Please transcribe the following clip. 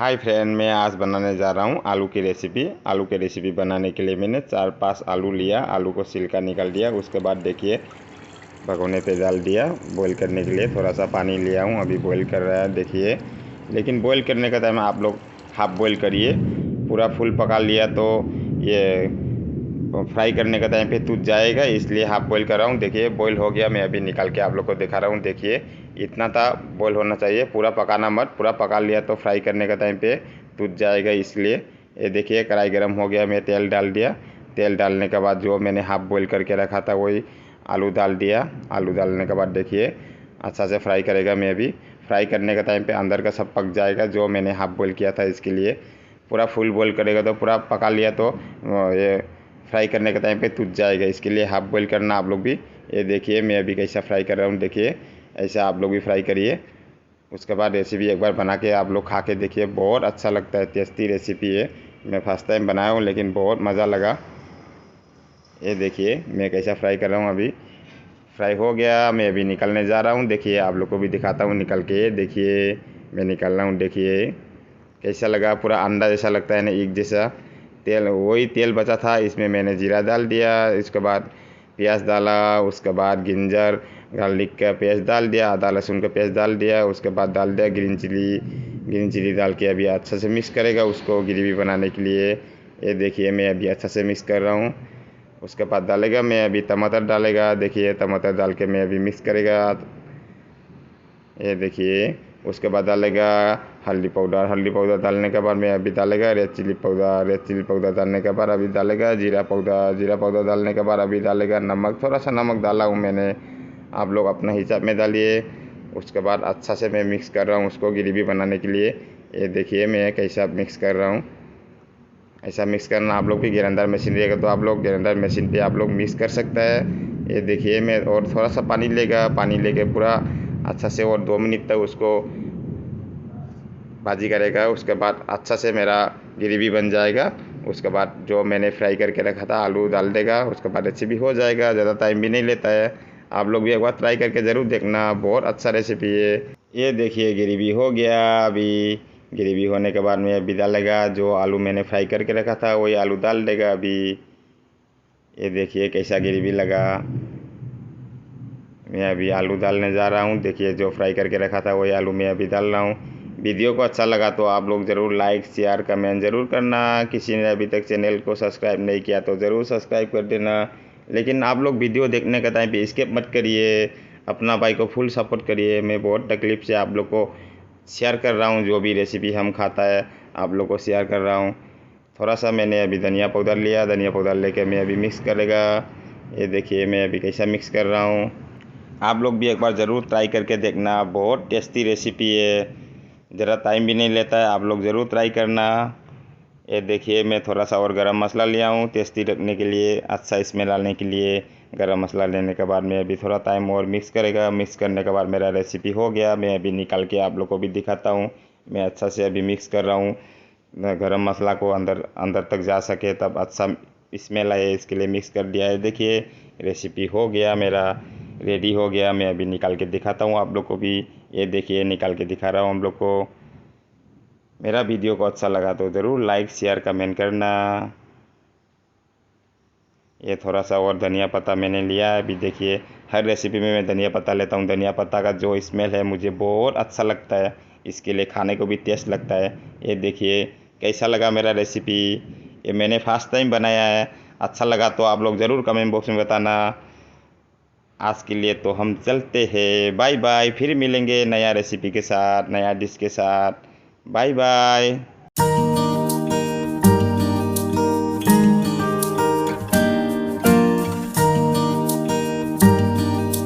Hi friend, मैं आज बनाने जा रहा हूँ आलू की रेसिपी। आलू की रेसिपी बनाने के लिए मैंने 4-5 आलू लिया। आलू को छिलका निकाल दिया। उसके बाद देखिए भगोने पे डाल दिया बॉईल करने के लिए। थोड़ा सा पानी लिया हूँ, अभी बॉईल कर रहा है देखिए। लेकिन बॉईल करने का टाइम आप लोग हाफ बॉईल करिए। पूरा फुल पका लिया तो ये फ्राई करने का टाइम पे टूट जाएगा, इसलिए हाफ बॉईल कर रहा हूँ। देखिए बॉईल हो गया, मैं अभी निकाल के आप लोग को दिखा रहा हूँ। देखिए इतना था बॉईल होना चाहिए, पूरा पकाना मत। पूरा पका लिया तो फ्राई करने का टाइम पे टूट जाएगा, इसलिए। ये देखिए कढ़ाई गर्म हो गया, मैं तेल डाल दिया। तेल डालने के बाद जो मैंने हाफ बॉईल करके रखा था वही आलू डाल दिया। आलू डालने के बाद देखिए अच्छा से फ्राई करेगा। मैं अभी फ्राई करने का टाइम पे अंदर का सब पक जाएगा, जो मैंने हाफ बॉईल किया था। इसके लिए पूरा फुल बॉईल करेगा तो पूरा पका लिया तो ये फ्राई करने के टाइम पे टूट जाएगा, इसके लिए हाफ बॉईल करना आप लोग भी। ये देखिए मैं अभी कैसा फ्राई कर रहा हूँ, देखिए ऐसा आप लोग भी फ्राई करिए। उसके बाद रेसिपी एक बार बना के आप लोग खा के देखिए, बहुत अच्छा लगता है, टेस्टी रेसिपी है। मैं फर्स्ट टाइम बनाया हूँ लेकिन बहुत मज़ा लगा। ये देखिए मैं कैसा फ्राई कर रहा हूँ। अभी फ्राई हो गया, मैं अभी निकलने जा रहा हूँ। देखिए आप लोग को भी दिखाता हूँ निकल के। देखिए मैं निकल रहा हूँ, देखिए कैसा लगा। पूरा अंडा जैसा लगता है ना, एक जैसा। तेल, वही तेल बचा था, इसमें मैंने जीरा डाल दिया। इसके बाद प्याज डाला। उसके बाद जिंजर गार्लिक का पेस्ट डाल दिया, आदा लहसुन का पेस्ट डाल दिया। उसके बाद डाल दिया ग्रीन चिली। ग्रीन चिली डाल के अभी अच्छा से मिक्स करेगा उसको ग्रेवी बनाने के लिए। ये देखिए मैं अभी अच्छा से मिक्स कर रहा हूँ। उसके बाद डालेगा मैं अभी टमाटर डालेगा। देखिए टमाटर डाल के मैं अभी मिक्स करेगा। ये देखिए उसके बाद डालेगा हल्दी पाउडर। हल्दी पाउडर डालने के बाद मैं अभी डालेगा red chilli powder. Red chilli powder डालने के बाद अभी डालेगा जीरा पाउडर। जीरा पाउडर डालने के बाद अभी डालेगा नमक। थोड़ा सा नमक डाला हूँ मैंने, आप लोग अपने हिसाब में डालिए। उसके बाद अच्छा से मैं मिक्स कर रहा हूँ उसको ग्रेवी बनाने के लिए। ये देखिए मैं कैसा मिक्स कर रहा हूँ। ऐसा मिक्स करना आप लोग भी। ग्राइंडर मशीन रहेगा तो आप लोग ग्राइंडर मशीन पे आप लोग मिक्स कर सकता है। ये देखिए मैं और थोड़ा सा पानी लेगा, पानी लेके पूरा अच्छा से और 2 मिनट तक उसको भाजी करेगा। उसके बाद अच्छा से मेरा ग्रेवी बन जाएगा। उसके बाद जो मैंने फ्राई करके रखा था आलू डाल देगा। उसके बाद रेसिपी हो जाएगा, ज़्यादा टाइम भी नहीं लेता है। आप लोग भी एक बार ट्राई करके ज़रूर देखना, बहुत अच्छा रेसिपी है। ये देखिए ग्रेवी हो गया। अभी ग्रेवी होने के बाद में अभी डालेगा जो आलू मैंने फ्राई करके रखा था, वही आलू डाल देगा अभी। ये देखिए कैसा ग्रेवी लगा। मैं अभी आलू डालने जा रहा हूँ। देखिए जो फ्राई करके रखा था वही आलू मैं अभी डाल रहा हूँ। वीडियो को अच्छा लगा तो आप लोग ज़रूर लाइक शेयर कमेंट ज़रूर करना। किसी ने अभी तक चैनल को सब्सक्राइब नहीं किया तो ज़रूर सब्सक्राइब कर देना। लेकिन आप लोग वीडियो देखने का टाइम पे स्किप मत करिए, अपना भाई को फुल सपोर्ट करिए। मैं बहुत तकलीफ़ से आप लोग को शेयर कर रहा हूँ, जो भी रेसिपी हम खाता है आप लोग को शेयर कर रहा हूँ। थोड़ा सा मैंने अभी धनिया पाउडर लिया, धनिया पाउडर लेके मैं अभी मिक्स करेगा। ये देखिए मैं अभी कैसा मिक्स कर रहा हूँ। आप लोग भी एक बार ज़रूर ट्राई करके देखना, बहुत टेस्टी रेसिपी है, ज़रा टाइम भी नहीं लेता है। आप लोग ज़रूर ट्राई करना। ये देखिए मैं थोड़ा सा और गरम मसाला लिया हूँ टेस्टी रखने के लिए, अच्छा स्मेल आने के लिए। गरम मसाला लेने के बाद मैं अभी थोड़ा टाइम और मिक्स करेगा। मिक्स करने के बाद मेरा रेसिपी हो गया। मैं अभी निकाल के आप लोग को भी दिखाता हूँ। मैं अच्छा से अभी मिक्स कर रहा हूँ, गरम मसाला को अंदर अंदर तक जा सके तब अच्छा स्मेल आए, इसके लिए मिक्स कर दिया है। देखिए रेसिपी हो गया, मेरा रेडी हो गया। मैं अभी निकाल के दिखाता हूँ आप लोग को भी। ये देखिए निकाल के दिखा रहा हूँ हम लोग को। मेरा वीडियो को अच्छा लगा तो ज़रूर लाइक शेयर कमेंट करना। ये थोड़ा सा और धनिया पत्ता मैंने लिया है। अभी देखिए हर रेसिपी में मैं धनिया पत्ता लेता हूँ। धनिया पत्ता का जो स्मेल है मुझे बहुत अच्छा लगता है, इसके लिए खाने को भी टेस्ट लगता है। ये देखिए कैसा लगा मेरा रेसिपी, ये मैंने फर्स्ट टाइम बनाया है। अच्छा लगा तो आप लोग ज़रूर कमेंट बॉक्स में बताना। आज के लिए तो हम चलते हैं, बाय बाय। फिर मिलेंगे नया रेसिपी के साथ, नया डिश के साथ। Bye bye.